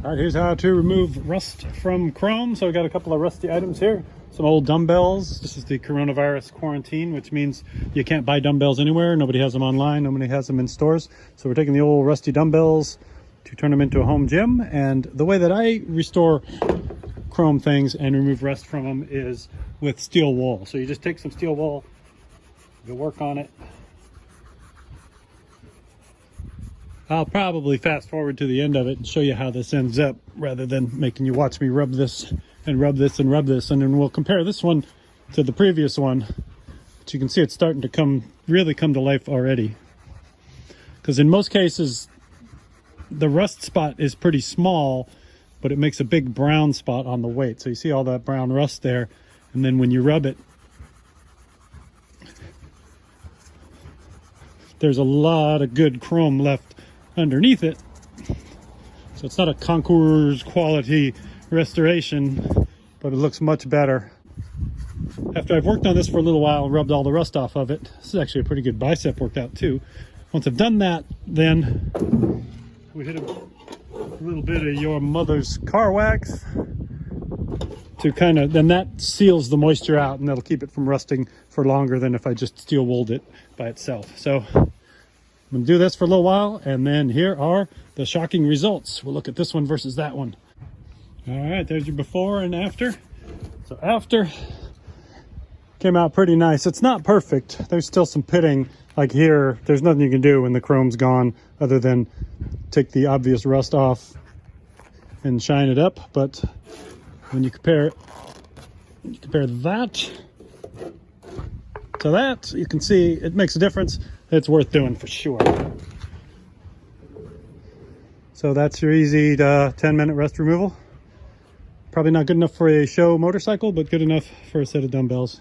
All right, here's how to remove rust from chrome. So I got a couple of rusty items here. Some old dumbbells. This is the coronavirus quarantine, which means you can't buy dumbbells anywhere. Nobody has them online. Nobody has them in stores. So we're taking the old rusty dumbbells to turn them into a home gym. And the way that I restore chrome things and remove rust from them is with steel wool. So you just take some steel wool, you work on it. I'll probably fast forward to the end of it and show you how this ends up rather than making you watch me rub this and rub this and rub this. And then we'll compare this one to the previous one. But you can see it's starting to really come to life already. Because in most cases, the rust spot is pretty small, but it makes a big brown spot on the weight. So you see all that brown rust there. And then when you rub it, there's a lot of good chrome left underneath it. So it's not a concours quality restoration, but it looks much better. After I've worked on this for a little while and rubbed all the rust off of it, this is actually a pretty good bicep workout too. Once I've done that, then we hit a little bit of your mother's car wax to then that seals the moisture out and that'll keep it from rusting for longer than if I just steel wooled it by itself. So I'm gonna do this for a little while, and then here are the shocking results. We'll look at this one versus that one. All right, there's your before and after. So after came out pretty nice. It's not perfect. There's still some pitting. Like here, there's nothing you can do when the chrome's gone other than take the obvious rust off and shine it up. But when you compare that to that, you can see it makes a difference. It's worth doing for sure. So that's your easy 10-minute rust removal. Probably not good enough for a show motorcycle, but good enough for a set of dumbbells.